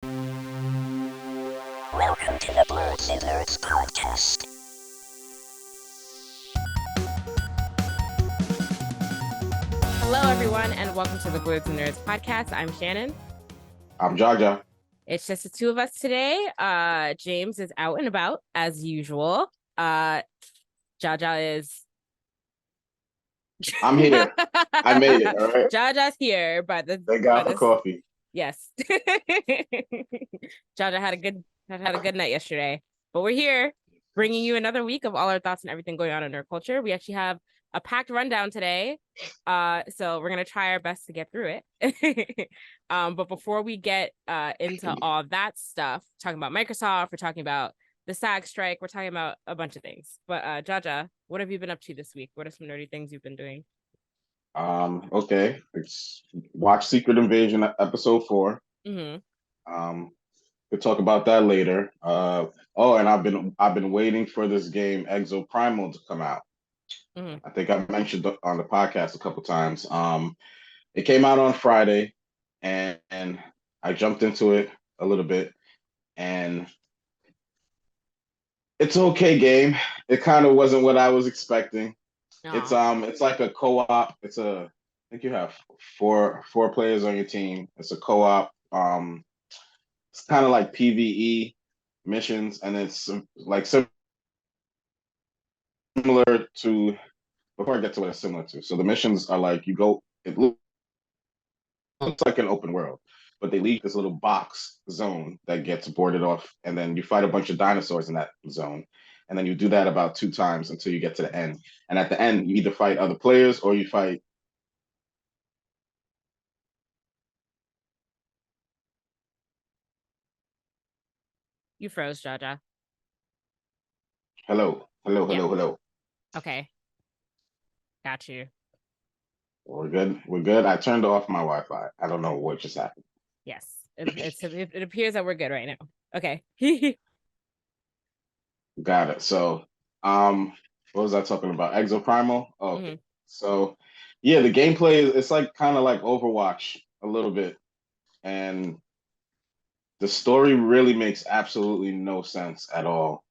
Welcome to the Blerdsnerds podcast. Hello, everyone, and welcome to the Blerdsnerds podcast. I'm Shannon. I'm Jaja. It's just the two of us today. James is out and about as usual. Jaja is. I'm here. I made it. All right. Jaja's here, but Thank God for coffee. Yes. Jaja had a good night yesterday, but we're here bringing you another week of all our thoughts and everything going on in our culture. We actually have a packed rundown today, so we're gonna try our best to get through it. But before we get into all that stuff, talking about Microsoft, we're talking about the SAG strike, we're talking about a bunch of things. But Jaja, what have you been up to this week? What are some nerdy things you've been doing? Okay. Watch Secret Invasion episode 4. Mm-hmm. We'll talk about that later. And I've been waiting for this game Exo Primal to come out. Mm-hmm. I think I mentioned on the podcast a couple times. It came out on Friday, and I jumped into it a little bit, and it's an okay game. It kind of wasn't what I was expecting. It's like a co-op. I think you have four players on your team. It's a co-op. It's kind of like PvE missions, and it's like similar to. Before I get to what it's similar to, so the missions are like it looks like an open world, but they leave this little box zone that gets boarded off, and then you fight a bunch of dinosaurs in that zone. And then you do that about 2 times until you get to the end. And at the end, you either fight other players or you fight. You froze, Jaja. Hello. Okay. Got you. We're good. I turned off my Wi-Fi. I don't know what just happened. Yes. It appears that we're good right now. Okay. Got it. So, what was I talking about? Exo Primal? Oh, okay. Mm-hmm. So, yeah, the gameplay it's like kind of like Overwatch a little bit. And the story really makes absolutely no sense at all.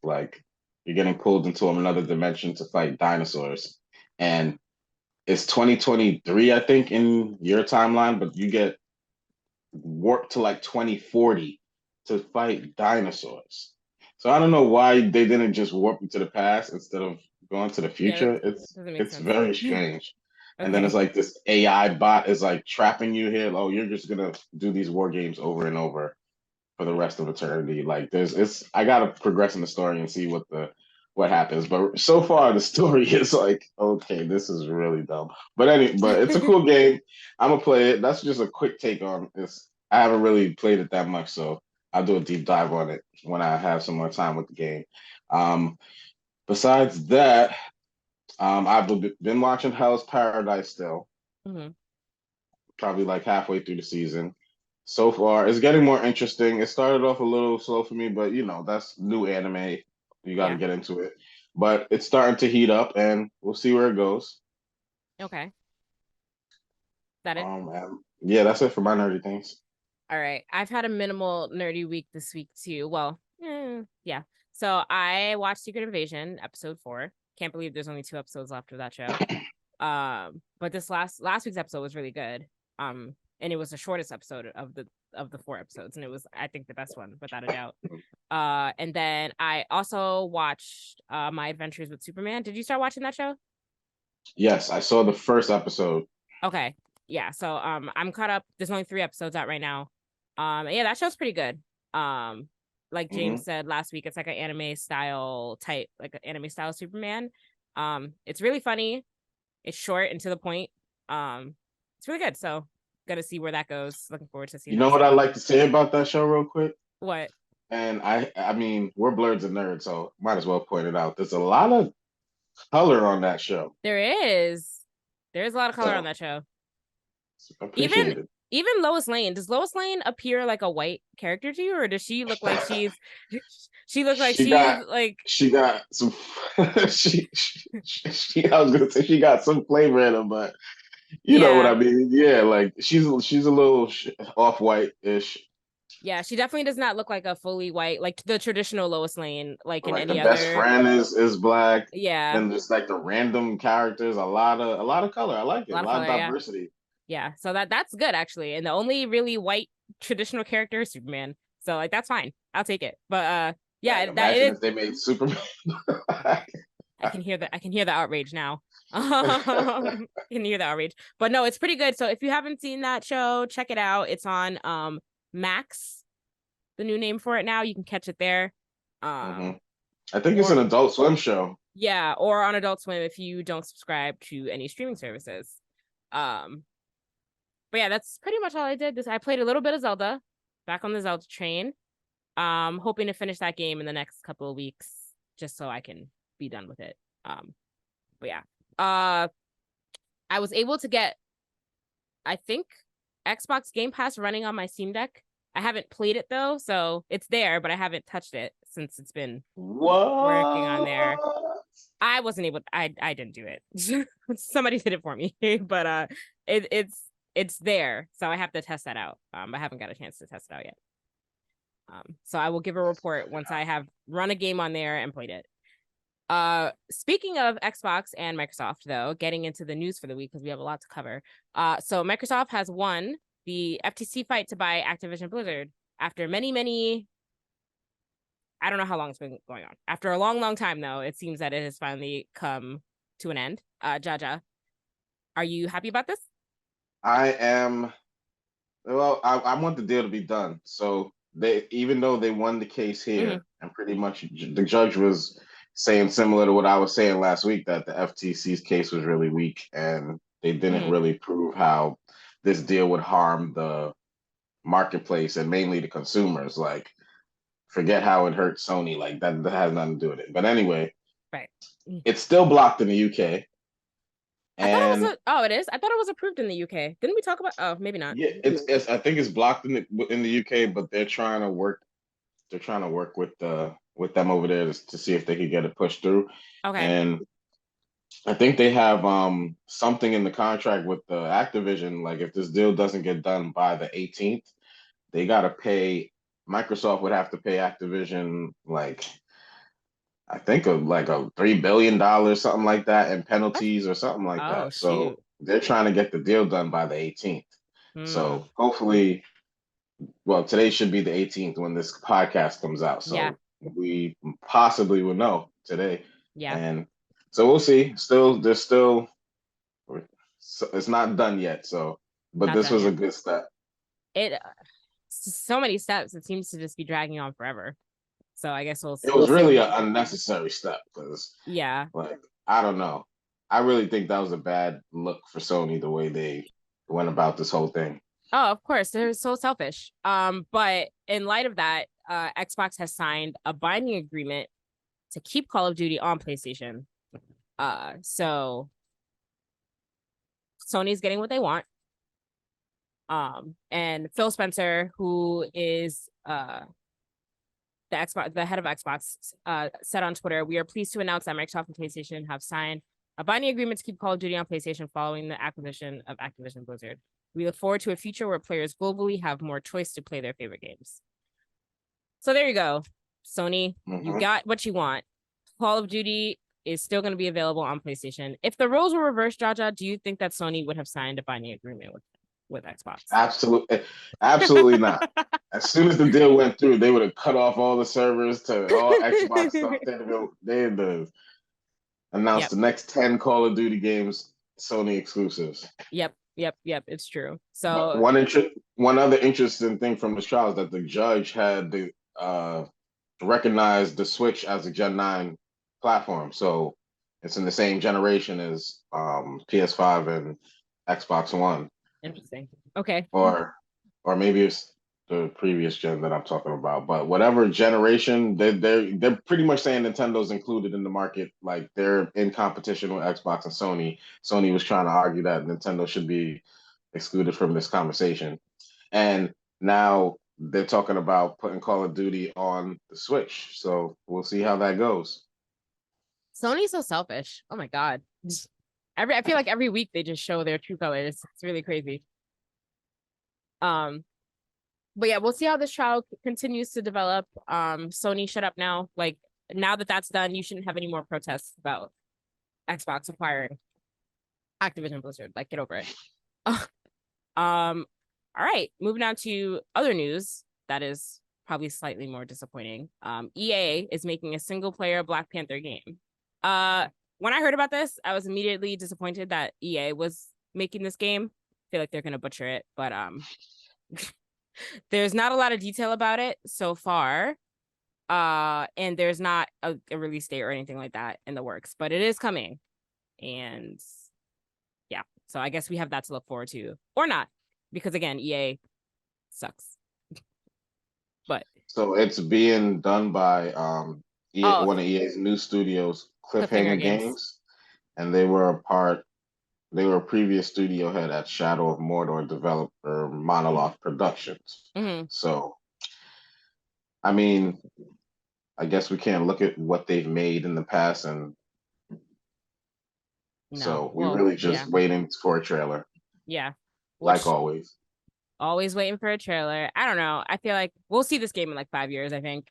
Like, you're getting pulled into another dimension to fight dinosaurs. And it's 2023, I think, in your timeline, but you get warped to like 2040 to fight dinosaurs. So I don't know why they didn't just warp you to the past instead of going to the future. Yeah, It's very strange. Okay. And then it's like this AI bot is like trapping you here. Oh, you're just gonna do these war games over and over for the rest of eternity. Like I gotta progress in the story and see what happens. But so far the story is like, okay, this is really dumb. But it's a cool game. I'm gonna play it. That's just a quick take on this. I haven't really played it that much, so I'll do a deep dive on it when I have some more time with the game. Besides that, I've been watching Hell's Paradise still. Mm-hmm. Probably like halfway through the season. So far, it's getting more interesting. It started off a little slow for me, but that's new anime. You got to get into it. But it's starting to heat up, and we'll see where it goes. Okay. That it? Yeah, that's it for my nerdy things. All right. I've had a minimal nerdy week this week too. Well, yeah. So I watched Secret Invasion episode 4. Can't believe there's only 2 episodes left of that show. But this last week's episode was really good. And it was the shortest episode of the 4 episodes, and it was, I think, the best one without a doubt. And then I also watched My Adventures with Superman. Did you start watching that show? Yes, I saw the first episode. Okay. Yeah, so I'm caught up. There's only 3 episodes out right now. Yeah, that show's pretty good. Like James said last week, it's like an anime style type, like an anime style Superman. It's really funny. It's short and to the point. It's really good. So gotta see where that goes. Looking forward to seeing. You know what I like to say about that show real quick? What? And I mean, we're Blerdsnerds, so might as well point it out. There's a lot of color on that show. There's a lot of color on that show. Even Lois Lane. Does Lois Lane appear like a white character to you, or does she look like she got some I was gonna say she got some flavor in her, but you know what I mean. Yeah, like she's a little off-white-ish, Yeah, she definitely does not look like a fully white, like the traditional Lois Lane, like in Like the any best other. friend is black. Yeah, Then there's like the random characters, a lot of color. I like a it. A lot of lot of color. Yeah, diversity. yeah. So that's good actually. And the only really white traditional character is Superman. So like that's fine. I'll take it. But yeah, Like that it imagine is. if they made Superman. I can hear the outrage now. I can hear the outrage. But no, it's pretty good. So if you haven't seen that show, check it out. It's on Max, the new name for it now. You can catch it there. hmm Um I think it's or an Adult Swim show. yeah, or on Adult Swim if you don't subscribe to any streaming services. Um but yeah, that's pretty much all I did. I played a little bit of Zelda, back on the Zelda train. Hoping to finish that game in the next couple of weeks just so I can be done with it. But yeah. I was able to get, I think, Xbox Game Pass running on my Steam Deck. I haven't played it though, so it's there, but I haven't touched it since it's been working on there. What? I wasn't able. I didn't do it. Somebody did it for me, but it's there, so I have to test that out. I haven't got a chance to test it out yet. So I will give a report once I have run a game on there and played it. Speaking of Xbox and Microsoft, though, getting into the news for the week because we have a lot to cover. So Microsoft has won the FTC fight to buy Activision Blizzard after many, I don't know how long it's been going on. After a long time, though, it seems that it has finally come to an end. Jaja, are you happy about this? I am. Well, I want the deal to be done. So they, even though they won the case here, and pretty much the judge was saying similar to what I was saying last week, that the FTC's case was really weak and they didn't Mm-hmm. really prove how this deal would harm the marketplace and mainly the consumers. Like, forget how it hurt Sony. Like that has nothing to do with it. But anyway, Right. it's still blocked in the UK. I thought it And was oh, it is. I thought it was approved in the UK. Didn't we talk about? Oh, maybe not. yeah, it's I think it's blocked in the UK, but they're trying to work. They're trying to work with them over there to see if they could get it pushed through. Okay. And I think they have something in the contract with the Activision. Like if this deal doesn't get done by the 18th, they gotta pay. Microsoft would have to pay Activision like I think of like a $3 billion, something like that, in What? penalties or something like Oh that. So shoot. they're trying to get the deal done by the 18th. Hmm. So hopefully, well, today should be the 18th when this podcast comes out. Yeah. So we possibly will know today. Yeah. And so we'll see. There's still, it's not done yet. So, but Not this done was a yet. good step. It so many steps. It seems to just be dragging on forever. So I guess It we'll was see. really an unnecessary step because, Yeah. like, I don't know. I really think that was a bad look for Sony the way they went about this whole thing. Oh, of course, they're so selfish. But in light of that, Xbox has signed a binding agreement to keep Call of Duty on PlayStation. So Sony's getting what they want. And Phil Spencer, who is the head of Xbox, said on Twitter, "We are pleased to announce that Microsoft and PlayStation have signed a binding agreement to keep Call of Duty on PlayStation following the acquisition of Activision Blizzard. We look forward to a future where players globally have more choice to play their favorite games." So there you go, Sony. You got what you want. Call of Duty is still going to be available on PlayStation. If the roles were reversed, Jaja, do you think that Sony would have signed a binding agreement with Xbox? Absolutely not. As soon as the deal went through, they would have cut off all the servers to all Xbox stuff. They had to announce Yep. the next 10 Call of Duty games Sony exclusives. Yep. It's true. But So one other interesting thing from this trial is that the judge had recognized the Switch as a Gen 9 platform. So it's in the same generation as PS5 and Xbox One. interesting. Okay. Or maybe it's the previous gen that I'm talking about. But whatever generation, they're pretty much saying Nintendo's included in the market. Like they're in competition with Xbox and Sony. Sony was trying to argue that Nintendo should be excluded from this conversation. And now they're talking about putting Call of Duty on the Switch. So we'll see how that goes. Sony's so selfish. Oh my God. I feel like every week they just show their true colors. It's really crazy. But yeah, we'll see how this trial continues to develop. Sony, shut up now. Like, now that that's done, you shouldn't have any more protests about Xbox acquiring Activision Blizzard. Like, get over it. All right, moving on to other news that is probably slightly more disappointing. EA is making a single player Black Panther game. When I heard about this, I was immediately disappointed that EA was making this game. I feel like they're gonna butcher it, but there's not a lot of detail about it so far. And there's not a release date or anything like that in the works, but it is coming. And yeah, so I guess we have that to look forward to, or not, because again, EA sucks. But so it's being done by one of EA's new studios, Cliffhanger Games, and they were a previous studio head at Shadow of Mordor developer Monolith Productions. Mm-hmm. So, I mean, I guess we can't look at what they've made in the past, and so we're really just waiting for a trailer. Yeah. Like always. Always waiting for a trailer. I don't know. I feel like we'll see this game in like 5 years, I think.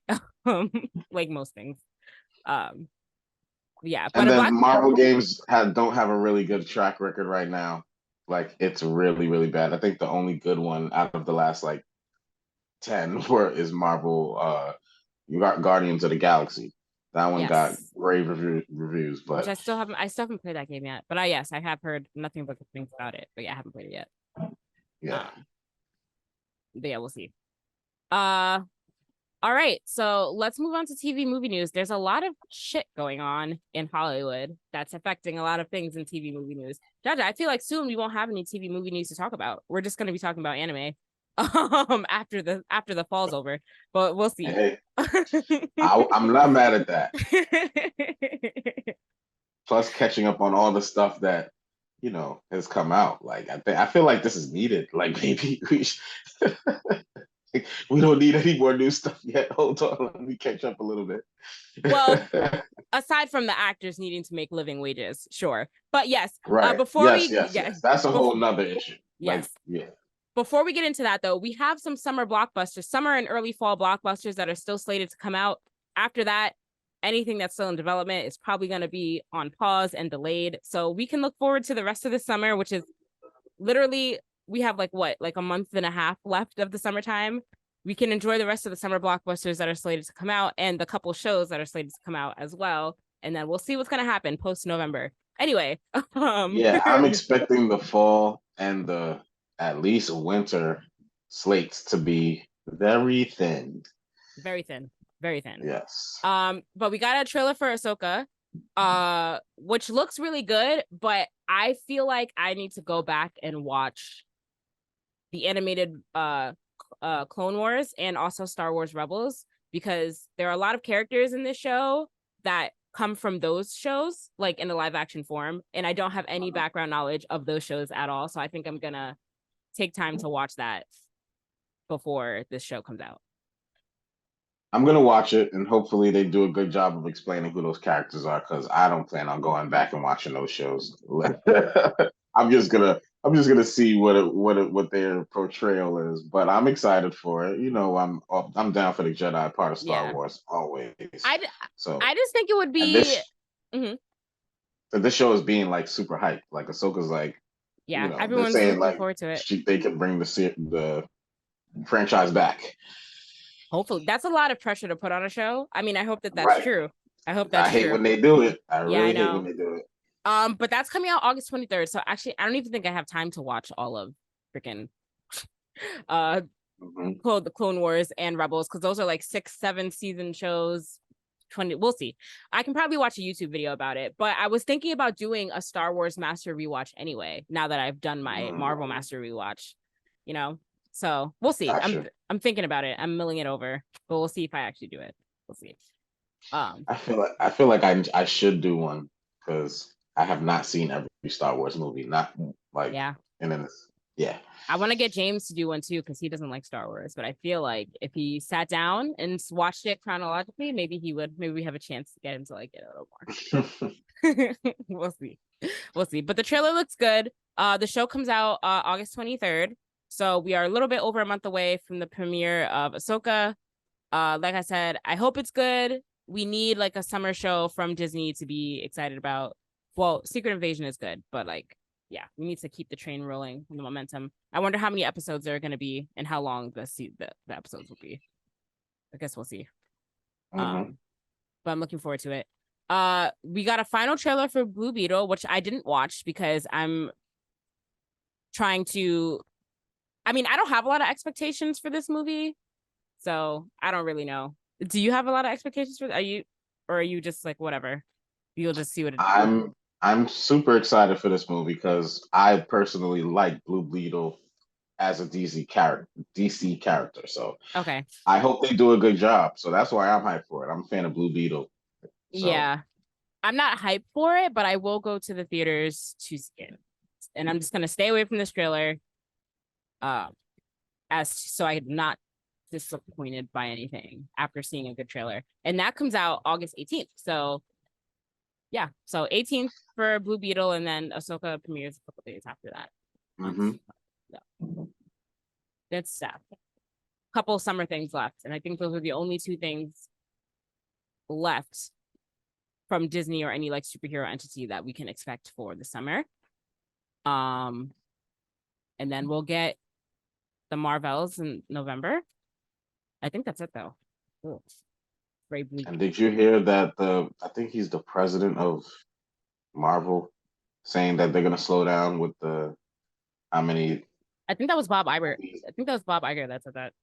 Like most things. Yeah. But and then Marvel games don't have a really good track record right now. Like, it's really, really bad. I think the only good one out of the last like 10 is Marvel you got Guardians of the Galaxy. That one got rave reviews, but which I still haven't played that game yet. But I have heard nothing but good things about it. But yeah, I haven't played it yet. Yeah. But yeah, we'll see. All right, so let's move on to TV movie news. There's a lot of shit going on in Hollywood that's affecting a lot of things in TV movie news. Jaja, I feel like soon we won't have any TV movie news to talk about. We're just going to be talking about anime after the fall's over, but we'll see. Hey, I'm not mad at that. Plus, catching up on all the stuff that has come out. Like, I feel like this is needed. Like, maybe we don't need any more new stuff yet. Hold on, let me catch up a little bit. Well, aside from the actors needing to make living wages, sure. But yes, right. Yes. That's a whole nother issue. Yes. Like, yeah. Before we get into that, though, we have some summer and early fall blockbusters that are still slated to come out. After that, anything that's still in development is probably going to be on pause and delayed. So we can look forward to the rest of the summer, which is literally, we have like a month and a half left of the summertime. We can enjoy the rest of the summer blockbusters that are slated to come out and the couple shows that are slated to come out as well. And then we'll see what's going to happen post-November. Anyway. Yeah, I'm expecting the fall and the at least winter slates to be very thin. Very thin. Very thin. Yes. But we got a trailer for Ahsoka, which looks really good, but I feel like I need to go back and watch the animated Clone Wars and also Star Wars Rebels, because there are a lot of characters in this show that come from those shows, like in the live action form, and I don't have any background knowledge of those shows at all. So I think I'm gonna take time to watch that before this show comes out. I'm gonna watch it, and hopefully they do a good job of explaining who those characters are, because I don't plan on going back and watching those shows. I'm just gonna see what their portrayal is, but I'm excited for it. I'm down for the Jedi part of Star Wars always. I just think it would be. This show is being like super hyped. Like, Ahsoka's like, everyone's saying, looking forward to it. They can bring the franchise back. Hopefully, that's a lot of pressure to put on a show. I mean, I hope that's true. I hope that's true. I hate when they do it. I really hate when they do it. But that's coming out August 23rd. So actually, I don't even think I have time to watch all of freaking the Clone Wars and Rebels, because those are like 6-7 season shows. 20, we'll see. I can probably watch a YouTube video about it, but I was thinking about doing a Star Wars Master rewatch anyway, now that I've done my Marvel Master rewatch, so we'll see. Gotcha. I'm thinking about it. I'm milling it over, but we'll see if I actually do it. We'll see. I feel like I should do one, because I have not seen every Star Wars movie. Not like and then I want to get James to do one too, because he doesn't like Star Wars. But I feel like if he sat down and watched it chronologically, maybe he would. Maybe we have a chance to get him to like it a little more. We'll see. But the trailer looks good. The show comes out August 23rd. So we are a little bit over a month away from the premiere of Ahsoka. Like I said, I hope it's good. We need like a summer show from Disney to be excited about. Well, Secret Invasion is good, but like, yeah, we need to keep the train rolling, the momentum. I wonder how many episodes there are going to be and how long the episodes will be. I guess we'll see. Mm-hmm. But I'm looking forward to it. We got a final trailer for Blue Beetle, which I didn't watch because I'm trying to. I mean, I don't have a lot of expectations for this movie, so I don't really know. Do you have a lot of expectations for? Are you just like whatever? You'll just see what it. I'm super excited for this movie because I personally like Blue Beetle as a DC character. So Okay. I hope they do a good job. So that's why I'm hyped for it. I'm a fan of Blue Beetle. So Yeah, I'm not hyped for it, but I will go to the theaters to see it, and I'm just gonna stay away from this trailer. As so I'm not disappointed by anything after seeing a good trailer. And that comes out August 18th. So yeah, so 18th for Blue Beetle, and then Ahsoka premieres a couple days after that. mm-hmm. So, that's sad. Couple summer things left, and I think those are the only two things left from Disney or any like superhero entity that we can expect for the summer. And then we'll get the Marvels in November. I think that's it though. Ooh, very bleak. And did you hear that I think he's the president of Marvel saying that they're gonna slow down with the how many I think that was Bob Iger. I think that was Bob Iger that said that.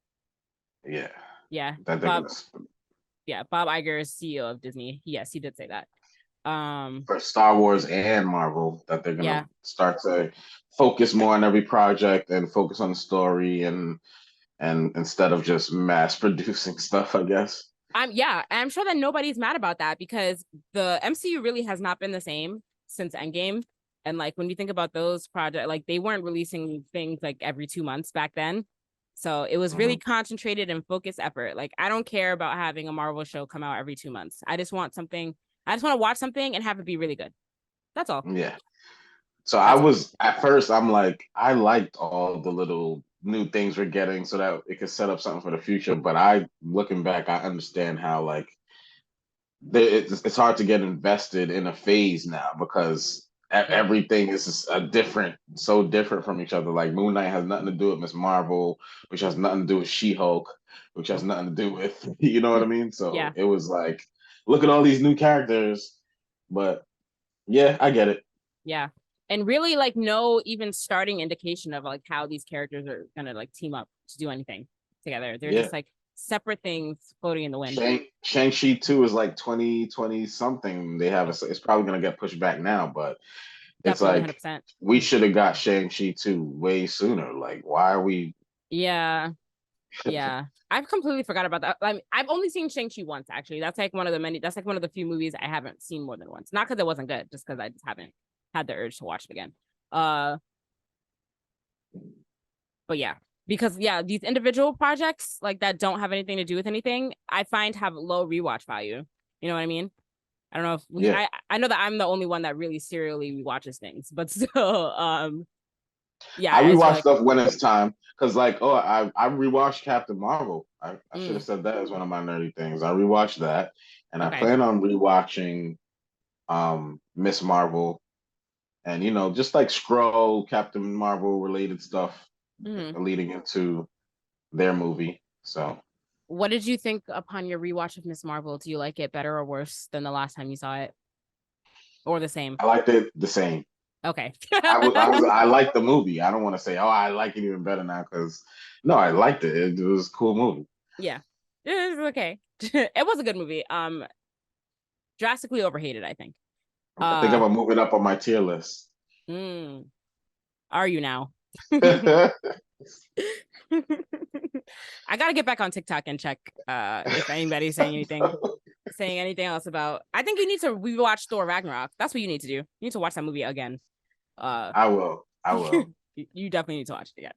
yeah. Yeah. That they're Bob, gonna yeah, Bob Iger is CEO of Disney. Yes, he did say that. For Star Wars and Marvel that they're Yeah. gonna start to focus more on every project and focus on the story and instead of just mass producing stuff, I guess. I'm sure that nobody's mad about that because the MCU really has not been the same since Endgame. And like when you think about those projects, like they weren't releasing things like every 2 months back then. So it was really concentrated and focused effort. Like I don't care about having a Marvel show come out every 2 months. I just want to watch something and have it be really good. That's all. Yeah. So That's all. at first I'm like, I liked all the little new things we're getting so that it could set up something for the future. But looking back, I understand how like it's hard to get invested in a phase now because everything is so different from each other. Like Moon Knight has nothing to do with Miss Marvel, which has nothing to do with She-Hulk, which has nothing to do with, you know what I mean? So Yeah. it was like, look at all these new characters. But yeah, I get it. Yeah. And really like no even starting indication of like how these characters are gonna like team up to do anything together. They're just like separate things floating in the wind. Shang-Chi 2 is like 2020 something. It's probably gonna get pushed back now, but it's Definitely like 100%. we should have got Shang-Chi 2 way sooner. Like, why are we Yeah. I've completely forgot about that. I've only seen Shang-Chi once, actually. That's like one of the few movies I haven't seen more than once. Not because it wasn't good, just because I just haven't had the urge to watch it again. But yeah, because these individual projects like that don't have anything to do with anything, I find have low rewatch value. You know what I mean? I don't know if I know that I'm the only one that really serially rewatches things, but still, I rewatch stuff when it's time because I rewatched Captain Marvel. I should have said that as one of my nerdy things. I rewatched that, and I plan on rewatching Miss Marvel, and just like Skrull, Captain Marvel related stuff leading into their movie. So, what did you think upon your rewatch of Miss Marvel? Do you like it better or worse than the last time you saw it, or the same? I liked it the same. Okay. I liked the movie. I don't want to say, oh, I like it even better now because no, I liked it. It was a cool movie. Yeah, it was okay. It was a good movie. Drastically overhated, I think. I think I'm gonna move it up on my tier list. Are you now? I gotta get back on TikTok and check if anybody's saying anything else about. I think you need to rewatch Thor Ragnarok. That's what you need to do. You need to watch that movie again. I will. You definitely need to watch it again.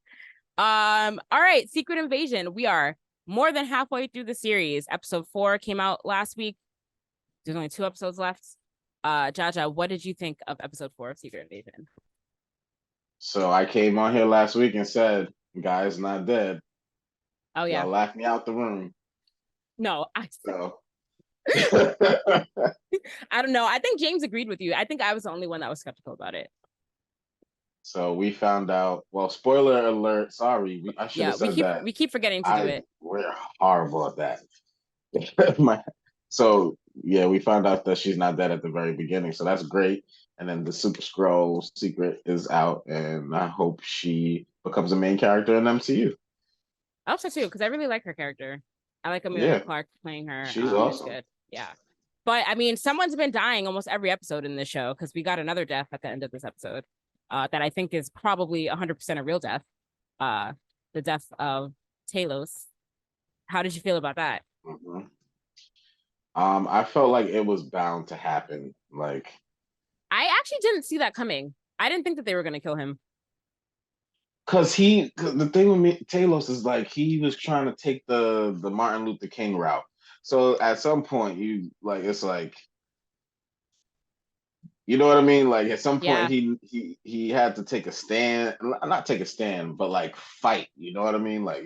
All right, Secret Invasion. We are more than halfway through the series. Episode 4 came out last week. There's only 2 episodes left. Jaja, what did you think of episode 4 of Secret Invasion? So I came on here last week and said Guy's not dead. Oh yeah. Y'all laughed me out the room. No, So I don't know. I think James agreed with you. I think I was the only one that was skeptical about it. So we found out. Well, spoiler alert. Sorry, I should Yeah, have said that. we keep forgetting to do it. We're horrible at that. So yeah, we found out that she's not dead at the very beginning. So that's great. And then the Super Scroll secret is out, and I hope she becomes a main character in MCU. I hope so too, because I really like her character. I like Amelia Yeah, Clark playing her. she's It's awesome. good. Yeah. But I mean, someone's been dying almost every episode in this show because we got another death at the end of this episode that I think is probably 100% a real death. The death of Talos. How did you feel about that? Mm-hmm. I felt like it was bound to happen. Like, I actually didn't see that coming. I didn't think that they were going to kill him. cause the thing with me, Talos is like he was trying to take the Martin Luther King route. So at some point, it's like, you know what I mean? Like at some point, Yeah. he had to take a stand, not take a stand, but like fight. You know what I mean? Like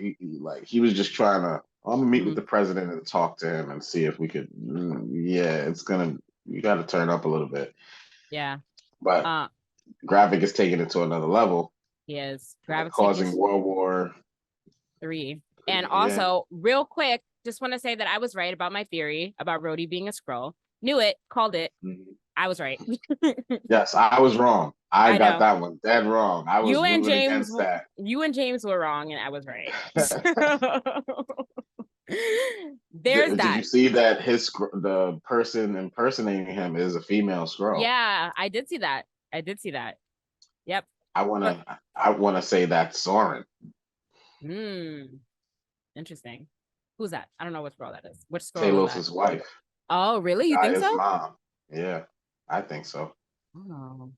he was just trying to. I'm gonna meet with the president and talk to him and see if we could. Yeah, you got to turn up a little bit. Yeah. But Gravik is taking it to another level. He is. Causing World War III. And also, real quick, just want to say that I was right about my theory about Rhodey being a Skrull. Knew it, called it. Mm-hmm. I was right. Yes, I was wrong. I got that one dead wrong. I was moving against that. You and James were wrong, and I was right. There's that. Did you see that the person impersonating him is a female Skrull? Yeah, I did see that. Yep. I wanna say that's Soren. Interesting. Who's that? I don't know which Skrull that is. Which Skrull? Talos' wife. Oh, really? You think so? Mom. Yeah, I think so. Oh.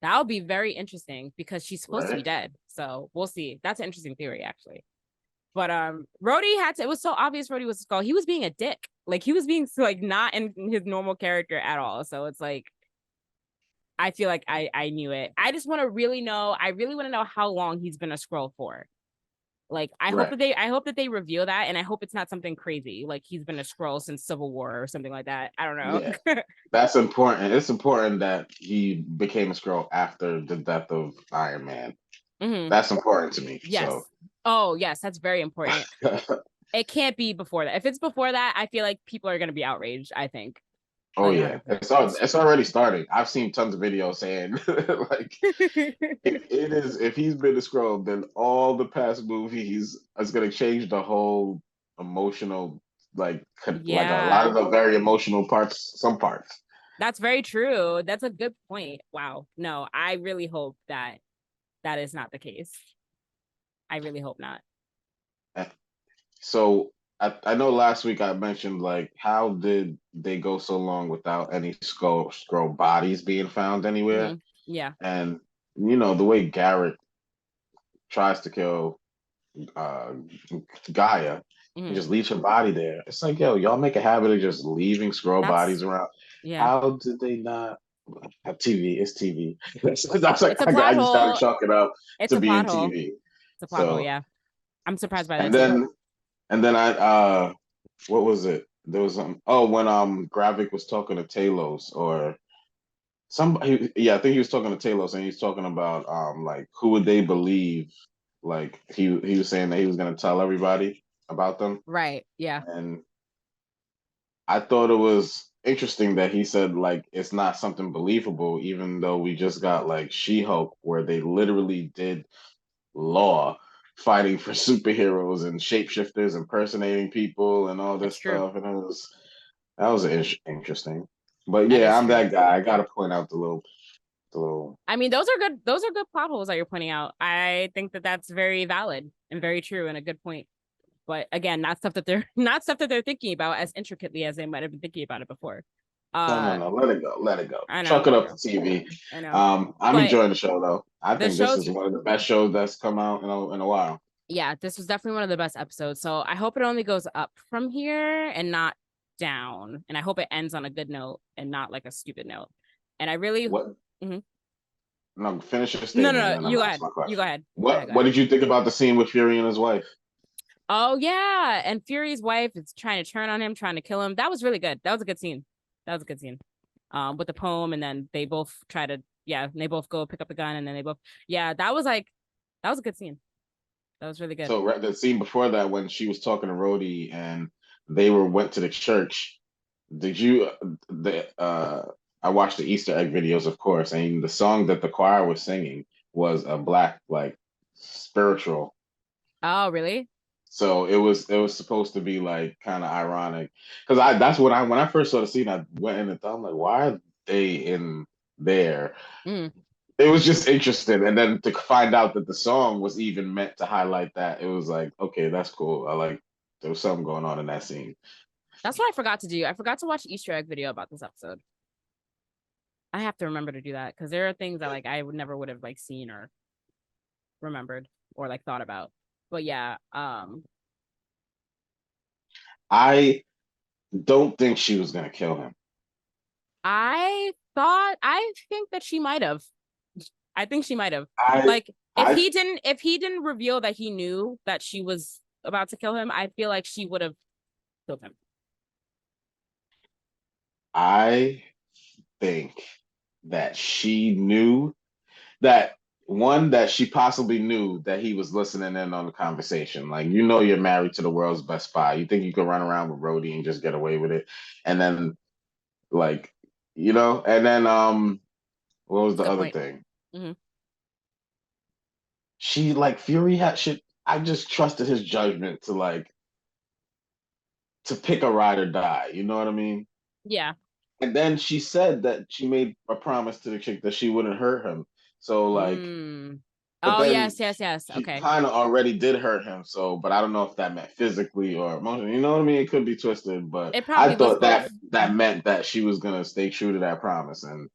That would be very interesting because she's supposed to be dead. So we'll see. That's an interesting theory, actually. But Rhodey it was so obvious Rhodey was a Skrull. He was being a dick. Like he was being like not in his normal character at all. So it's like I feel like I knew it. I just want to really know. I really want to know how long he's been a Skrull for. Like I hope that they reveal that, and I hope it's not something crazy like he's been a Skrull since Civil War or something like that. I don't know. Yeah. That's important. It's important that he became a Skrull after the death of Iron Man. Mm-hmm. That's important to me. Yes. So. Oh yes, that's very important. It can't be before that. If it's before that, I feel like people are going to be outraged. I think. Oh yeah, it's already starting. I've seen tons of videos saying like if he's been a Skrull, then all the past movies is going to change the whole emotional like a lot of the very emotional parts. Some parts. That's very true. That's a good point. Wow. No, I really hope that is not the case. I really hope not. So I know last week I mentioned like how did they go so long without any Skrull bodies being found anywhere? Mm-hmm. Yeah. And the way Garrett tries to kill Gaia, he just leaves her body there. It's like, yo, y'all make a habit of just leaving Skrull bodies around. Yeah. How did they not have TV? It's TV. That's like I just started chalking up to being TV. It's a plot hole, yeah. I'm surprised by that. And then I what was it? There was when Gravik was talking to Talos or somebody, I think he was talking to Talos and he's talking about like who would they believe? Like he was saying that he was gonna tell everybody about them. Right. Yeah. And I thought it was interesting that he said like it's not something believable, even though we just got like She-Hulk where they literally did law fighting for superheroes and shapeshifters impersonating people and all this stuff, and that was interesting. But yeah, I'm that guy. I gotta point out the little. I mean, those are good plot holes that you're pointing out. I think that that's very valid and very true and a good point. But again, not stuff that they're thinking about as intricately as they might have been thinking about it before. No, let it go. Chalk it up to TV. I know. I'm enjoying the show though. I think this is one of the best shows that's come out in a while. Yeah, this was definitely one of the best episodes. So I hope it only goes up from here and not down. And I hope it ends on a good note and not like a stupid note. And I really what. Mm-hmm. No, finish your No, statement, no, and no. then You I'm go gonna ask ahead. my You go question. ahead. Go ahead. What Go What ahead. did you think about the scene with Fury and his wife? Oh yeah, and Fury's wife is trying to turn on him, trying to kill him. That was really good. That was a good scene. That was a good scene. With the poem, and then they both try to, they both go pick up the gun, and then they both, that was like, that was a good scene. That was really good. So the scene before that, when she was talking to Rhodey and they went to the church. Did you the I watched the Easter egg videos, of course, and the song that the choir was singing was a black like spiritual. Oh, really? So it was supposed to be like kind of ironic because I that's what I when I first saw the scene I went in and thought I'm like why are they in there? Mm. It was just interesting, and then to find out that the song was even meant to highlight that, it was like okay, that's cool. I like there was something going on in that scene. That's what I forgot to do. I forgot to watch the Easter egg video about this episode. I have to remember to do that because there are things that like I would have like seen or remembered or like thought about. But yeah, I don't think she was gonna kill him. I think that she might have. I think she might have. I Like I if he didn't reveal that he knew that she was about to kill him, I feel like she would have killed him. I think that she knew that one that she possibly knew that he was listening in on the conversation. Like you're married to the world's best spy. You think you could run around with Rhodey and just get away with it, and then like and then what was That's a the good other point. thing? Mm-hmm. She like Fury had shit. I just trusted his judgment to pick a ride or die. You know what I mean? Yeah. And then she said that she made a promise to the chick that she wouldn't hurt him. So like, Mm. but Oh then yes, yes, yes. she Okay. kind of already did hurt him. So, but I don't know if that meant physically or emotionally. You know what I mean? It could be twisted, but It I probably was thought both. that meant that she was gonna stay true to that promise and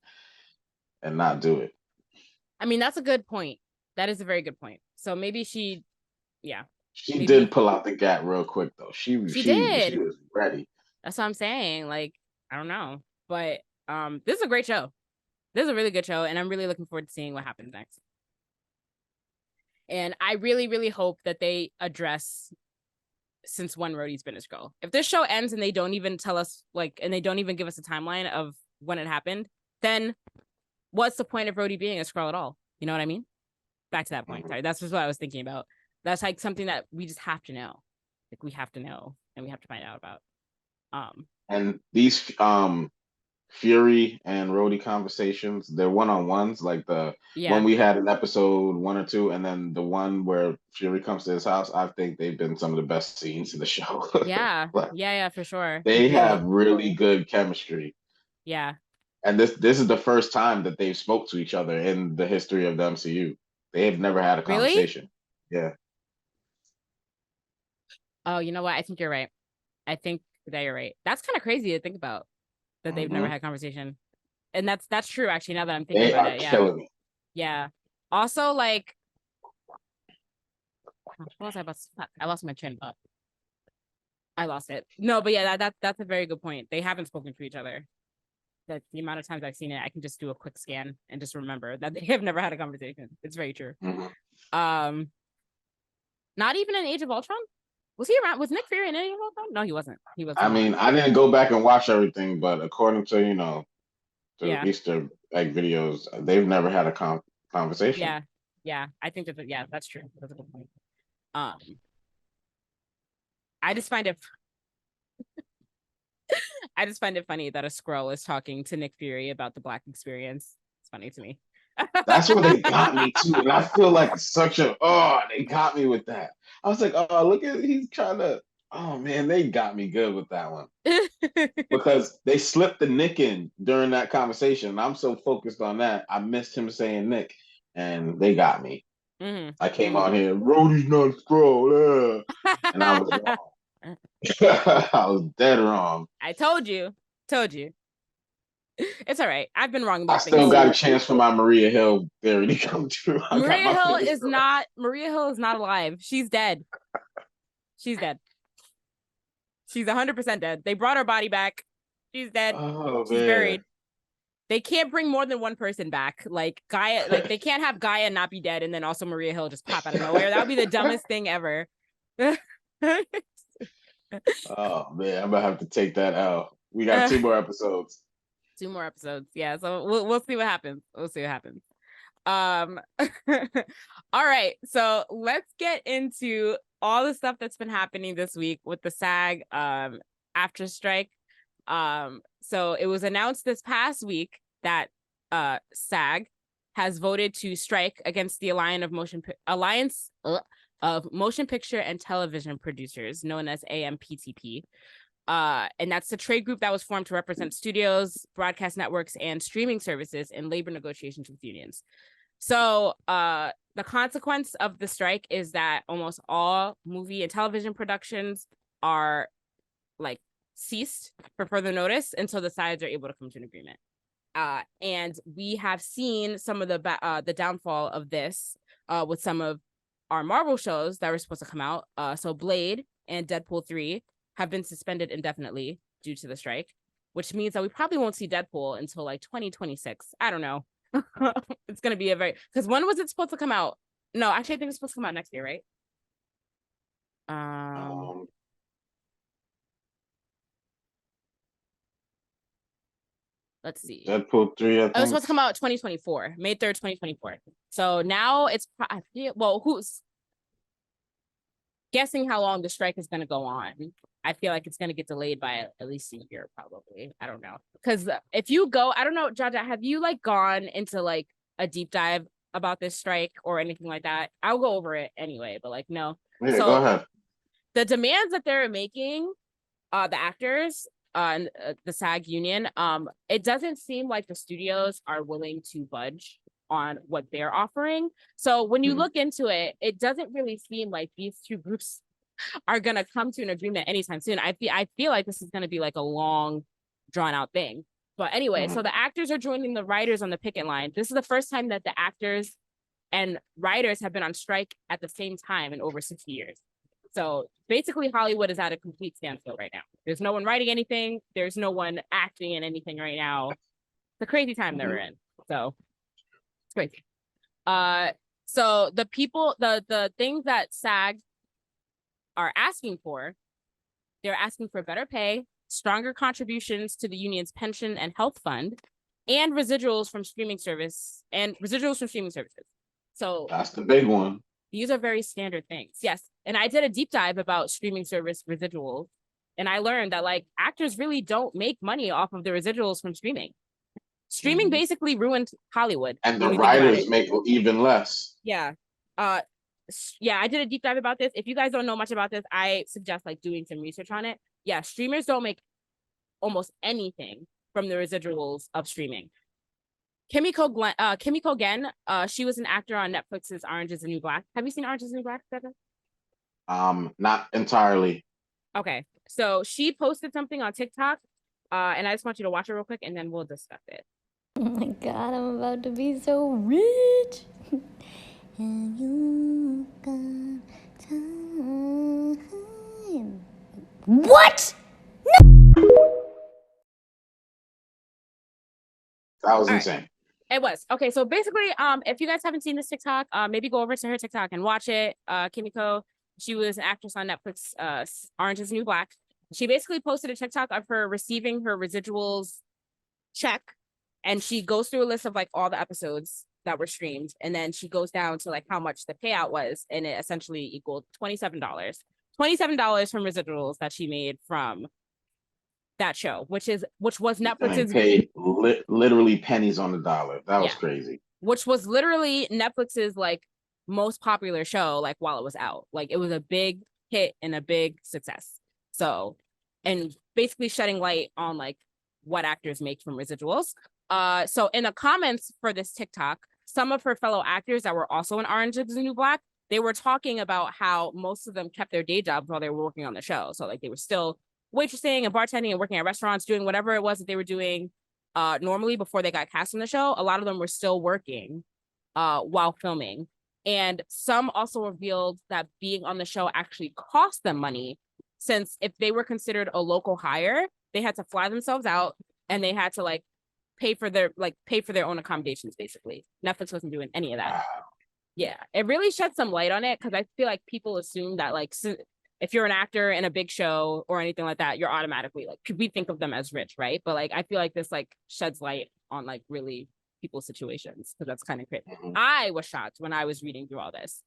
not do it. I mean, that's a good point. That is a very good point. So maybe yeah, She did maybe pull out the gat real quick though. she She did. was ready. That's what I'm saying. Like, I don't know. But this is a great show. This is a really good show, and I'm really looking forward to seeing what happens next. And I really, really hope that they address since when Rhodey's been a Skrull. If this show ends and they don't even tell us, like, and they don't even give us a timeline of when it happened, then what's the point of Rhodey being a Skrull at all? You know what I mean? Back to that point. Sorry, that's just what I was thinking about. That's like something that we just have to know. Like we have to know and we have to find out about. And these Fury and Rhodey conversations, they're one-on-ones, like the one Yeah. we had in episode 1 or 2, and then the one where Fury comes to his house. I think they've been some of the best scenes in the show. Yeah. Like Yeah, for sure. they have Really. really good chemistry. Yeah. And this is the first time that they've spoke to each other in the history of the MCU. They have never had a Really? conversation. Yeah. Oh, you know what? I think you're right. I think that you're right. That's kind of crazy to think about that they've never Hmm. had a conversation. And that's true actually now that I'm thinking They about are it. Yeah. killing it. Yeah. Also, like, what was I about to fuck, I lost my train of thought. I lost it. No, but yeah, that's a very good point. They haven't spoken to each other. That the amount of times I've seen it, I can just do a quick scan and just remember that they have never had a conversation. It's very true. Mhm. Not even in Age of Ultron? Was he around? Was Nick Fury in Age of Ultron? No, he wasn't. He was I not. mean, I didn't go back and watch everything, but according to, the Yeah. Easter egg videos, they've never had a conversation. Yeah. Yeah. I think that yeah, that's true. That's a good point. I just find it I just find it funny that a Skrull is talking to Nick Fury about the Black experience. It's funny to me. That's where they got me too. And I feel like they got me with that. I was like, oh, look at he's trying to, oh man, they got me good with that one. Because they slipped the Nick in during that conversation. And I'm so focused on that. I missed him saying Nick, and they got me. Mm-hmm. I came on here, Rhodey's not a scroll. And I was wrong. I was dead wrong. I told you. Told you. It's all right. I've been wrong I about things still got too. a chance for my Maria Hill theory to come true. I got Maria my Hill fingers is crossed. not alive. She's dead. She's dead. She's 100% dead. They brought her body back. She's dead. Oh She's man. buried. They can't bring more than one person back. Like Gaia, like they can't have Gaia not be dead and then also Maria Hill just pop out of nowhere. That would be the dumbest thing ever. Oh man, I'm gonna have to take that out. We got 2 more episodes. 2 more episodes. Yeah, so we'll see what happens. We'll see what happens. All right, so let's get into all the stuff that's been happening this week with the SAG after strike. So it was announced this past week that SAG has voted to strike against the Alliance of Motion Picture and Television Producers, known as AMPTP. And that's the trade group that was formed to represent studios, broadcast networks, and streaming services in labor negotiations with unions. So the consequence of the strike is that almost all movie and television productions are like ceased for further notice until the sides are able to come to an agreement. And we have seen some of the downfall of this with some of our Marvel shows that were supposed to come out. So Blade and Deadpool 3 have been suspended indefinitely due to the strike, which means that we probably won't see Deadpool until like 2026. I don't know. It's going to be because when was it supposed to come out? No, actually, I think it's supposed to come out next year, right? Let's see. Deadpool 3, I think. It was supposed to come out 2024, May 3rd, 2024. So now it's, who's guessing how long the strike is going to go on? I feel like it's going to get delayed by at least a year, probably. I don't know. Because if you go, I don't know, Jaja, have you like gone into like a deep dive about this strike or anything like that? I'll go over it anyway, but like, no. Yeah, so go ahead. The demands that they're making, the actors, and the SAG union, it doesn't seem like the studios are willing to budge on what they're offering. So when you look into it, it doesn't really seem like these two groups are gonna come to an agreement anytime soon. I feel like this is gonna be like a long, drawn out thing. But anyway, so the actors are joining the writers on the picket line. This is the first time that the actors and writers have been on strike at the same time in over 60 years. So basically, Hollywood is at a complete standstill right now. There's no one writing anything. There's no one acting in anything right now. It's a crazy time that we're in. So it's crazy. So the people, the things that SAG are asking for, they're asking for better pay, stronger contributions to the union's pension and health fund, and residuals from streaming services. So that's the big one. These are very standard things. Yes. And I did a deep dive about streaming service residuals. And I learned that like actors really don't make money off of the residuals from streaming. Streaming basically ruined Hollywood. And the writers make even less. Yeah. Yeah, I did a deep dive about this. If you guys don't know much about this, I suggest like doing some research on it. Yeah, streamers don't make almost anything from the residuals of streaming. Kimiko Gen, she was an actor on Netflix's Orange is the New Black. Have you seen Orange is the New Black, Devin? Not entirely. Okay, so she posted something on TikTok, and I just want you to watch it real quick, and then we'll discuss it. Oh my God, I'm about to be so rich. And you got time. What? That was insane. It was. Okay, so basically, if you guys haven't seen this TikTok, maybe go over to her TikTok and watch it. Kimiko, she was an actress on Netflix, Orange is the New Black. She basically posted a TikTok of her receiving her residuals check, and she goes through a list of like all the episodes that were streamed, and then she goes down to like how much the payout was, and it essentially equaled $27 from residuals that she made from that show, which was Netflix's paid literally pennies on the dollar. That was crazy. Which was literally Netflix's like most popular show, like while it was out. Like it was a big hit and a big success. So, and basically shedding light on like what actors make from residuals. So in the comments for this TikTok, some of her fellow actors that were also in Orange is the New Black, they were talking about how most of them kept their day jobs while they were working on the show. So like they were still waitressing and bartending and working at restaurants, doing whatever it was that they were doing normally before they got cast in the show. A lot of them were still working while filming. And some also revealed that being on the show actually cost them money, since if they were considered a local hire, they had to fly themselves out and they had to like pay for their own accommodations, basically. Netflix wasn't doing any of that. Yeah, it really shed some light on it because I feel like people assume that like if you're an actor in a big show or anything like that, you're automatically like we think of them as rich, right? But like I feel like this like sheds light on like really people's situations because that's kind of crazy. I was shocked when I was reading through all this.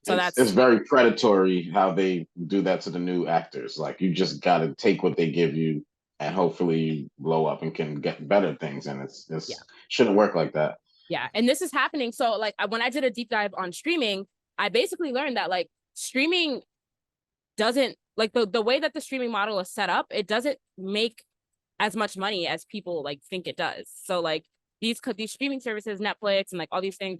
So it's very predatory how they do that to the new actors. Like you just got to take what they give you and hopefully you blow up and can get better things. And it's shouldn't work like that. Yeah, and this is happening. So like when I did a deep dive on streaming, I basically learned that like streaming doesn't like the way that the streaming model is set up, it doesn't make as much money as people like think it does. So like these streaming services, Netflix and like all these things,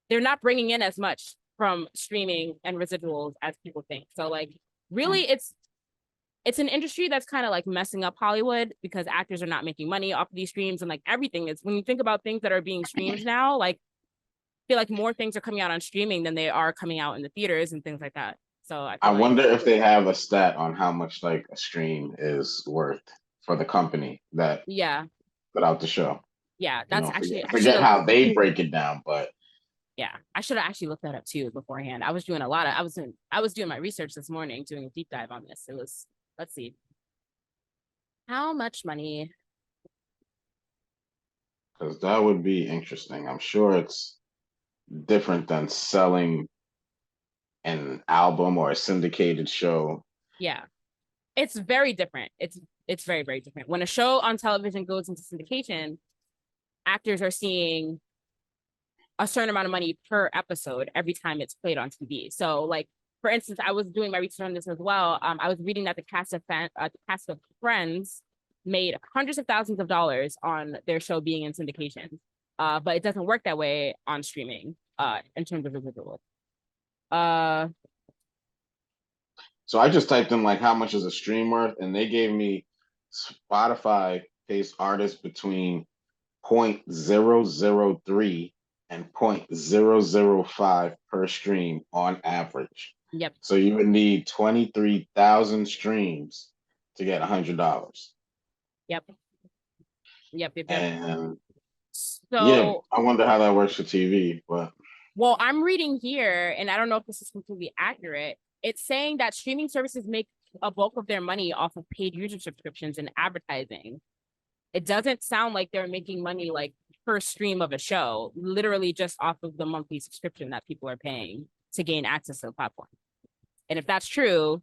they're not bringing in as much from streaming and residuals as people think. So like really it's an industry that's kind of like messing up Hollywood because actors are not making money off of these streams and like everything is when you think about things that are being streamed now, like I feel like more things are coming out on streaming than they are coming out in the theaters and things like that. So I wonder if they have a stat on how much like a stream is worth for the company that put out the show. Yeah, that's actually forget how they break it down, but yeah, I should have actually looked that up too beforehand. I was doing my research this morning, doing a deep dive on this. It was, let's see, how much money? Because that would be interesting. I'm sure it's different than selling an album or a syndicated show. Yeah, it's very different. It's very, very different. When a show on television goes into syndication, actors are seeing a certain amount of money per episode every time it's played on TV. So like, for instance, I was doing my research on this as well. I was reading that the cast of Friends made hundreds of thousands of dollars on their show being in syndication. But it doesn't work that way on streaming in terms of residuals. So I just typed in like how much is a stream worth, and they gave me Spotify pays artists between 0.003 and 0.005 per stream on average. Yep. So you would need 23,000 streams to get $100. Yep. And so yeah, I wonder how that works for TV. But well, I'm reading here, and I don't know if this is completely accurate. It's saying that streaming services make a bulk of their money off of paid user subscriptions and advertising. It doesn't sound like they're making money like per stream of a show, literally just off of the monthly subscription that people are paying to gain access to the platform. And if that's true,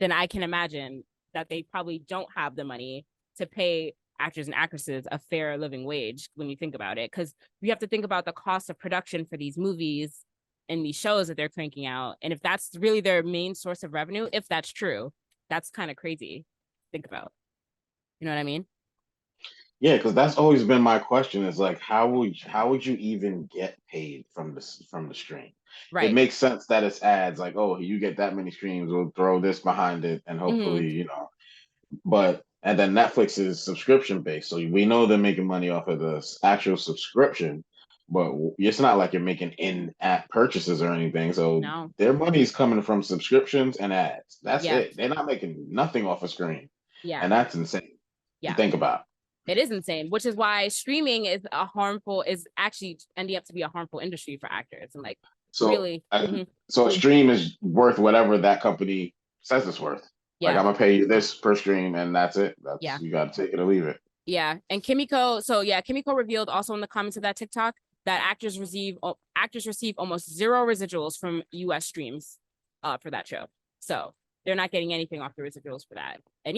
then I can imagine that they probably don't have the money to pay actors and actresses a fair living wage when you think about it. Because you have to think about the cost of production for these movies and these shows that they're cranking out. And if that's really their main source of revenue, if that's true, that's kind of crazy to think about. You know what I mean? Yeah, because that's always been my question is like, how would you even get paid from the stream? Right. It makes sense that it's ads like, oh, you get that many streams, we'll throw this behind it and hopefully, but and then Netflix is subscription based. So we know they're making money off of the actual subscription, but it's not like you're making in-app purchases or anything. So their money is coming from subscriptions and ads. That's it. They're not making nothing off a screen. Yeah. And that's insane to think about. It is insane, which is why streaming is actually ending up to be a harmful industry for actors. And like, really. So a stream is worth whatever that company says it's worth. Yeah. Like, I'm going to pay you this per stream and that's it. You got to take it or leave it. Yeah. And Kimiko revealed also in the comments of that TikTok that actors receive almost zero residuals from US streams for that show. So they're not getting anything off the residuals for that. And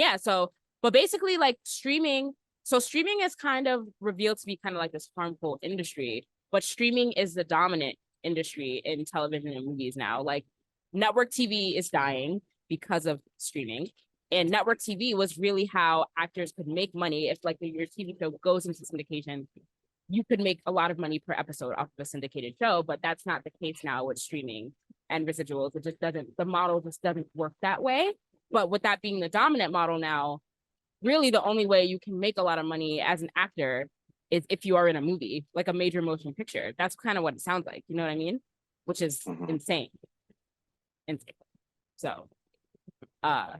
but basically like streaming is kind of revealed to be kind of like this harmful industry, but streaming is the dominant industry in television and movies now. Like network TV is dying because of streaming, and network TV was really how actors could make money. If like your TV show goes into syndication, you could make a lot of money per episode off of a syndicated show, but that's not the case now with streaming and residuals. The model just doesn't work that way. But with that being the dominant model now, really the only way you can make a lot of money as an actor is if you are in a movie, like a major motion picture. That's kind of what it sounds like. You know what I mean? Which is insane. So, I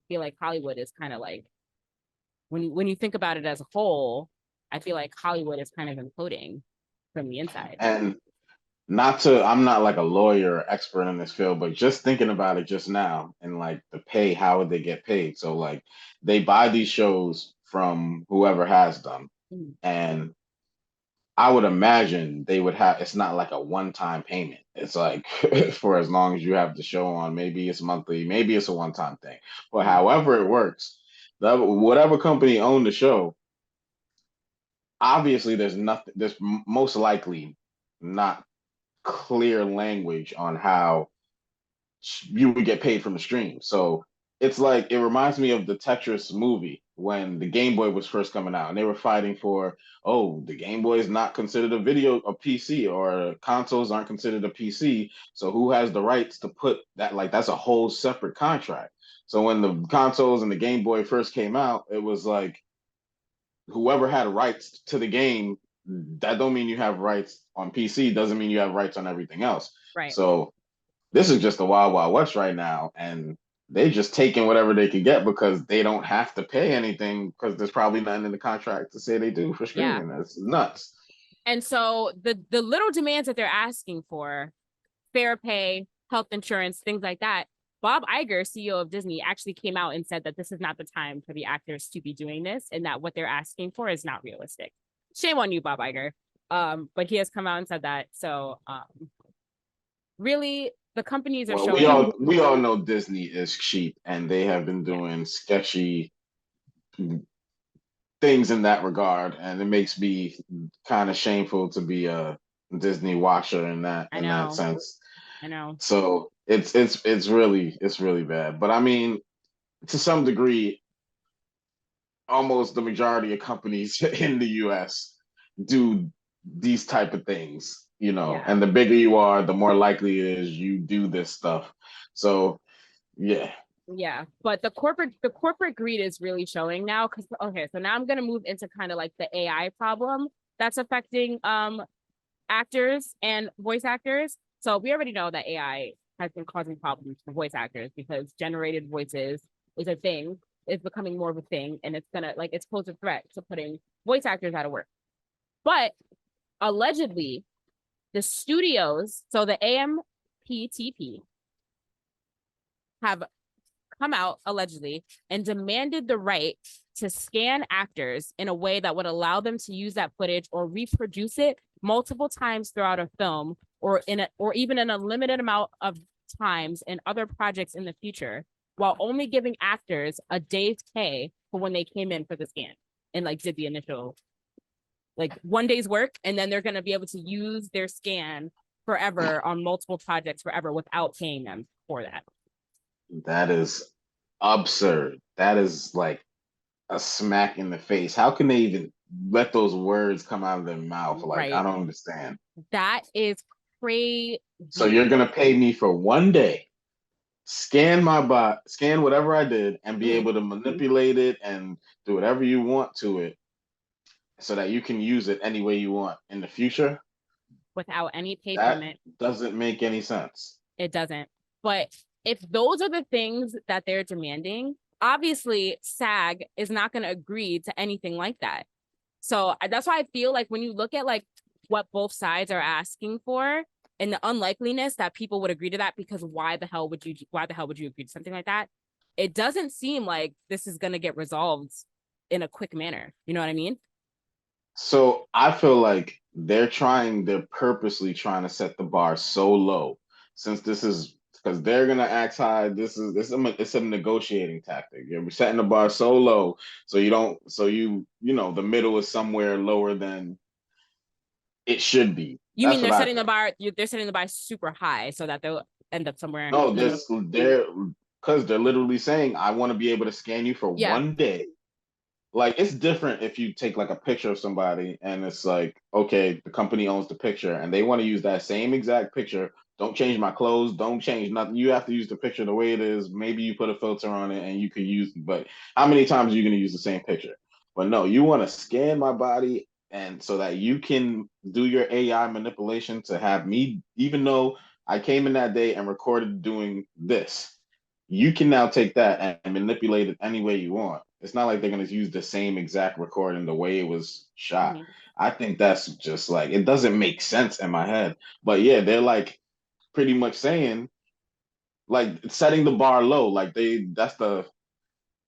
feel like Hollywood is kind of like when you think about it as a whole, I feel like Hollywood is kind of imploding from the inside. And I'm not like a lawyer or expert in this field, but just thinking about it just now and like the pay, how would they get paid? So like they buy these shows from whoever has them. Mm. And I would imagine they would have, it's not like a one-time payment. It's like for as long as you have the show on, maybe it's monthly, maybe it's a one-time thing. But however it works, whatever company owned the show, obviously there's most likely not clear language on how you would get paid from the stream. So it's like it reminds me of the Tetris movie when the Game Boy was first coming out and they were fighting for, oh, the Game Boy is not considered a PC, or consoles aren't considered a PC. So who has the rights to put that? Like that's a whole separate contract. So when the consoles and the Game Boy first came out, it was like whoever had rights to the game, that don't mean you have rights on PC, doesn't mean you have rights on everything else. Right. So this is just the wild, wild west right now. And they just taking whatever they can get because they don't have to pay anything because there's probably nothing in the contract to say they do for streaming. Yeah. That's nuts. And so the little demands that they're asking for, fair pay, health insurance, things like that, Bob Iger, CEO of Disney, actually came out and said that this is not the time for the actors to be doing this and that what they're asking for is not realistic. Shame on you, Bob Iger. But he has come out and said that. So really, the companies are showing. We all know Disney is cheap and they have been doing sketchy things in that regard, and it makes me kind of shameful to be a Disney watcher in that sense. I know. So it's really bad. But I mean, to some degree, almost the majority of companies in the US do these type of things, you know, and the bigger you are, the more likely it is you do this stuff. So yeah, but the corporate greed is really showing now, because so now I'm gonna move into kind of like the AI problem that's affecting actors and voice actors. So we already know that AI has been causing problems for voice actors because generated voices is a thing, it's becoming more of a thing, and it's gonna it's posed a threat to putting voice actors out of work. But allegedly, the studios, so the AMPTP, have come out allegedly and demanded the right to scan actors in a way that would allow them to use that footage or reproduce it multiple times throughout a film, or even in a limited amount of times in other projects in the future, while only giving actors a day's pay for when they came in for the scan and did the initial 1 day's work, and then they're going to be able to use their scan forever on multiple projects forever without paying them for that. That is absurd. That is like a smack in the face. How can they even let those words come out of their mouth? Like, I don't understand. That is crazy. So you're gonna pay me for 1 day, scan whatever I did, and be able to manipulate it and do whatever you want to it, so that you can use it any way you want in the future without any pay from it. Doesn't make any sense. It doesn't. But if those are the things that they're demanding, obviously SAG is not going to agree to anything like that. So that's why I feel like when you look at what both sides are asking for and the unlikeliness that people would agree to that, because why the hell would you agree to something like that? It doesn't seem like this is going to get resolved in a quick manner. You know what I mean? So I feel like they're purposely trying to set the bar so low, since this is because they're gonna act high. It's a negotiating tactic. You're setting the bar so low, so the middle is somewhere lower than it should be. You mean they're setting the bar super high so that they'll end up somewhere? No, because they're literally saying, I want to be able to scan you for 1 day. Like, it's different if you take a picture of somebody and it's like, okay, the company owns the picture and they want to use that same exact picture. Don't change my clothes. Don't change nothing. You have to use the picture the way it is. Maybe you put a filter on it and you could use, but how many times are you going to use the same picture? But no, you want to scan my body, and so that you can do your AI manipulation to have me, even though I came in that day and recorded doing this, you can now take that and manipulate it any way you want. It's not like they're gonna use the same exact recording the way it was shot. Mhm. I think that's just like it doesn't make sense in my head. But yeah, they're like pretty much saying like setting the bar low. Like that's the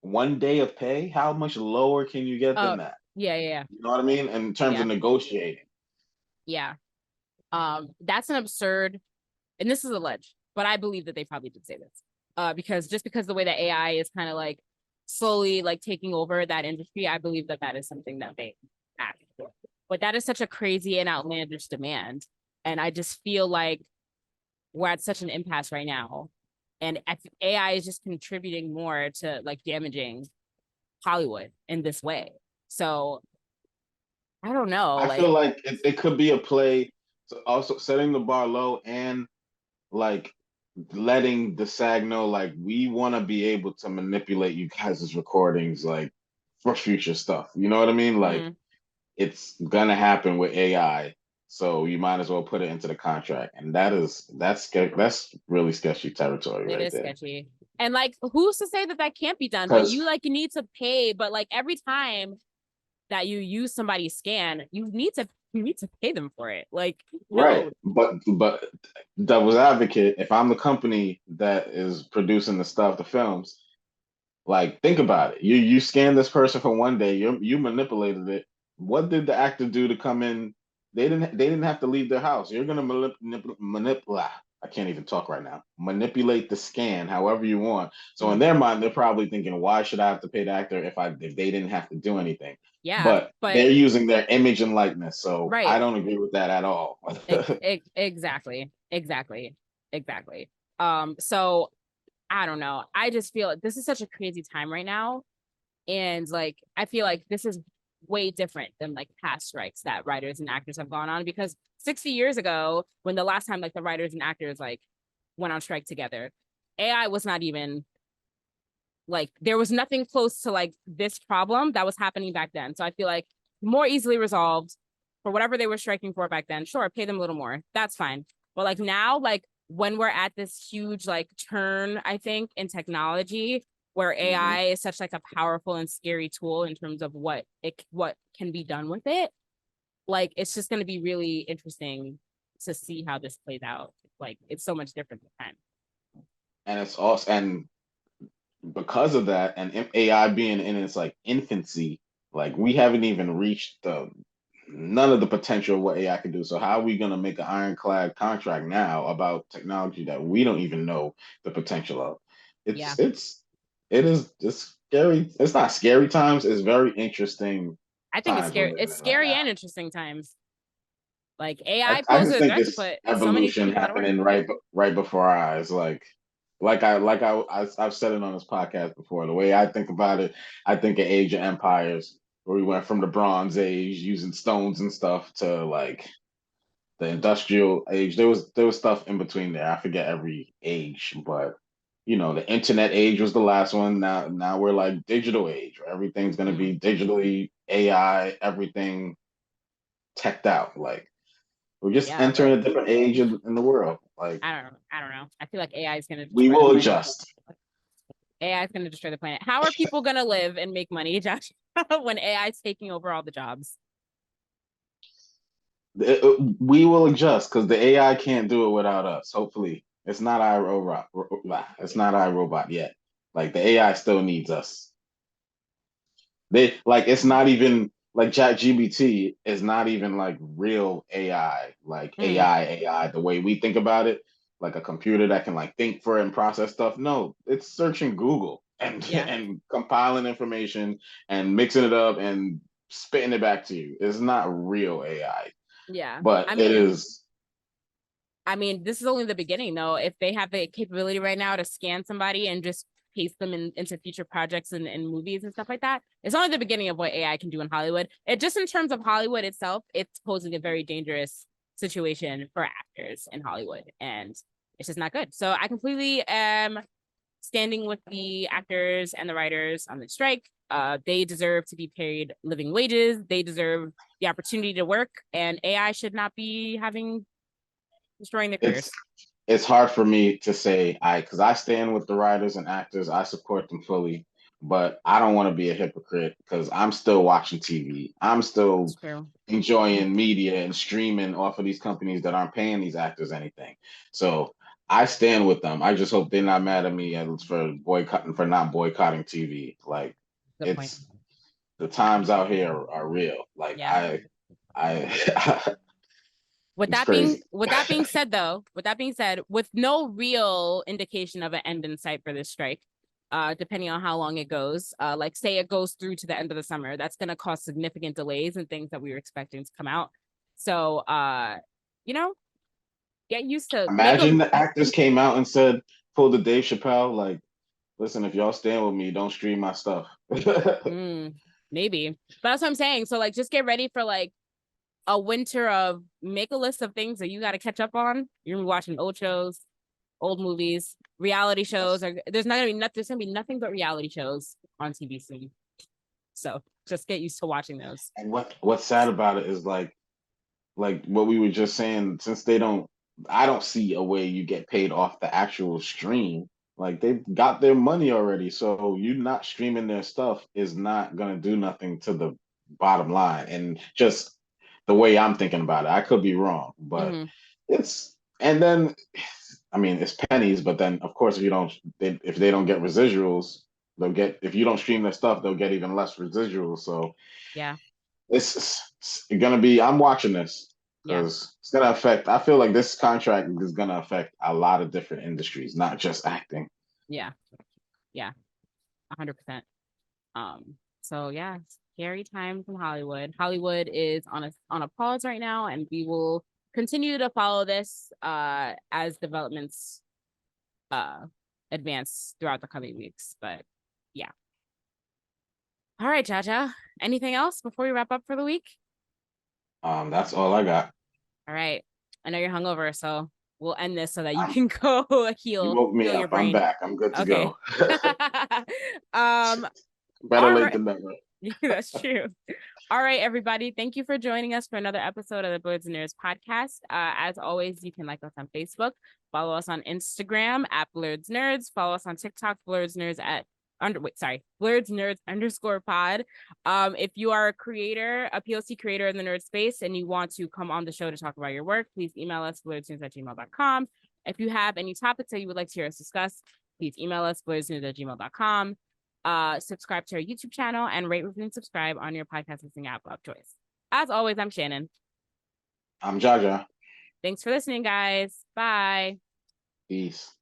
1 day of pay. How much lower can you get Oh, than that? yeah. You know what I mean? In terms Yeah. of negotiating. Yeah. That's an absurd, and this is alleged, but I believe that they probably did say this. Because the way that AI is kind of like slowly like taking over that industry, I believe that is something that they asked for. But that is such a crazy and outlandish demand. And I just feel like we're at such an impasse right now. And AI is just contributing more to like damaging Hollywood in this way. So I don't know. I feel like it could be a play, so also setting the bar low and like letting the SAG know like we want to be able to manipulate you guys' recordings like for future stuff. You know what I mean? Like Mhm. it's gonna happen with AI, so you might as well put it into the contract. And that's really sketchy territory It right is there. sketchy. And like, who's to say that can't be done? But Because you need to pay. But like every time that you use somebody's scan, you need to pay them for it. Like, right, no. but devil's advocate, if I'm the company that is producing the films, like, think about it. You scanned this person for 1 day. You manipulated it. What did the actor do to come in? They didn't have to leave their house. You're gonna manipulate. I can't even talk right now. Manipulate the scan however you want. So in Mhm. their mind, they're probably thinking, why should I have to pay the actor if they didn't have to do anything? Yeah, But but they're using their image and likeness. So I right. don't agree with that at all. Exactly. So I don't know. I just feel like this is such a crazy time right now. And like, I feel like this is way different than like past strikes that writers and actors have gone on, because 60 years ago, when the last time like the writers and actors like went on strike together, AI was not even like, there was nothing close to like this problem that was happening back then. So I feel like more easily resolved for whatever they were striking for back then. Sure, pay them a little more. That's fine. But like now, like when we're at this huge like turn, I think, in technology, where Mhm. AI is such like a powerful and scary tool in terms of what can be done with it. Like it's just going to be really interesting to see how this plays out. Like it's so much different this time. And it's also and because of that and AI being in its like infancy, like we haven't even reached the none of the potential of what AI can do. So how are we going to make an ironclad contract now about technology that we don't even know the potential of? Yeah. It is just scary. It's not scary times. It's very interesting I think times we're living it's in right scary now. and interesting times. Like I, AI I poses just a think threat to it's put so many evolution people out of work. happening right before our eyes. I've said it on this podcast before. The way I think about it, I think of Age of Empires, where we went from the Bronze Age using stones and stuff to like the Industrial Age. There was stuff in between there. I forget every age, but the Internet Age was the last one. Now we're like digital age, where everything's gonna Mm. be digitally AI, everything teched out. Like we're just Yeah, entering but a different age in the world. Like I don't know. I feel like AI is going to we destroy the will planet. adjust. AI is going to destroy the planet. How are people going to live and make money, Josh, when AI is taking over all the jobs? We will adjust because the AI can't do it without us. Hopefully, it's not iRobot. It's not iRobot yet. Like the AI still needs us. It's not even like ChatGPT is not even like real AI, like Mm, AI the way we think about it, like a computer that can like think for it and process stuff. No, it's searching Google and yeah, and compiling information and mixing it up and spitting it back to you. It's not real AI, yeah. but it is. I mean, this is only the beginning, though. If they have the capability right now to scan somebody and just paste them into future projects and movies and stuff like that, it's only the beginning of what AI can do in Hollywood. It just in terms of Hollywood itself, it's posing a very dangerous situation for actors in Hollywood, and it's just not good. So I completely am standing with the actors and the writers on the strike. They deserve to be paid living wages. They deserve the opportunity to work, and AI should not be destroying their It's careers. it's hard for me to say because I stand with the writers and actors. I support them fully, but I don't want to be a hypocrite because I'm still watching TV. I'm still It's true. enjoying media and streaming off of these companies that aren't paying these actors anything. So I stand with them. I just hope they're not mad at me for not boycotting TV. Like Good point. it's the times out here are real. Like Yeah. I With it's that being crazy. said, with no real indication of an end in sight for this strike, depending on how long it goes, like say it goes through to the end of the summer, that's going to cause significant delays and things that we were expecting to come out. So, you know, get used to Imagine the actors came out and said, pull the Dave Chappelle, like, listen, if y'all stand with me, don't stream my stuff. Maybe, but that's what I'm saying. So like, just get ready for like a winter of make a list of things that you got to catch up on. You're gonna be watching old shows, old movies, reality shows. Or there's gonna be nothing but reality shows on TV soon. So just get used to watching those. And what's sad about it is like what we were just saying, since I don't see a way you get paid off the actual stream. Like they've got their money already. So you not streaming their stuff is not gonna do nothing to the bottom line. And just the way I'm thinking about it, I could be wrong, but and then I mean it's pennies, but then of course if they don't get residuals, if you don't stream their stuff, they'll get even less residuals. So Yeah. it's gonna be. I'm watching this Yeah. because it's gonna affect. I feel like this contract is gonna affect a lot of different industries, not just acting. Yeah. 100%. So yeah, scary times in Hollywood. Hollywood is on a pause right now, and we will continue to follow this as developments advance throughout the coming weeks. But yeah. All right, Jaja. Anything else before we wrap up for the week? That's all I got. All right. I know you're hungover, so we'll end this so that you can go You heal woke me your up. I'm brain. back. I'm good to Okay. go. Better all late right. than never. That's true. All right, everybody. Thank you for joining us for another episode of the Blerdsnerds podcast. As always, you can like us on Facebook, follow us on Instagram at Blerdsnerds, follow us on TikTok, Blerdsnerds Blerdsnerds_pod. If you are a creator, a POC creator in the nerd space, and you want to come on the show to talk about your work, please email us blerdsnerds@gmail.com. If you have any topics that you would like to hear us discuss, please email us blerdsnerds@gmail.com. Subscribe to our YouTube channel and rate, review, and subscribe on your podcast listening app of choice. As always, I'm Shannon. I'm Jaja. Thanks for listening, guys. Bye. Peace.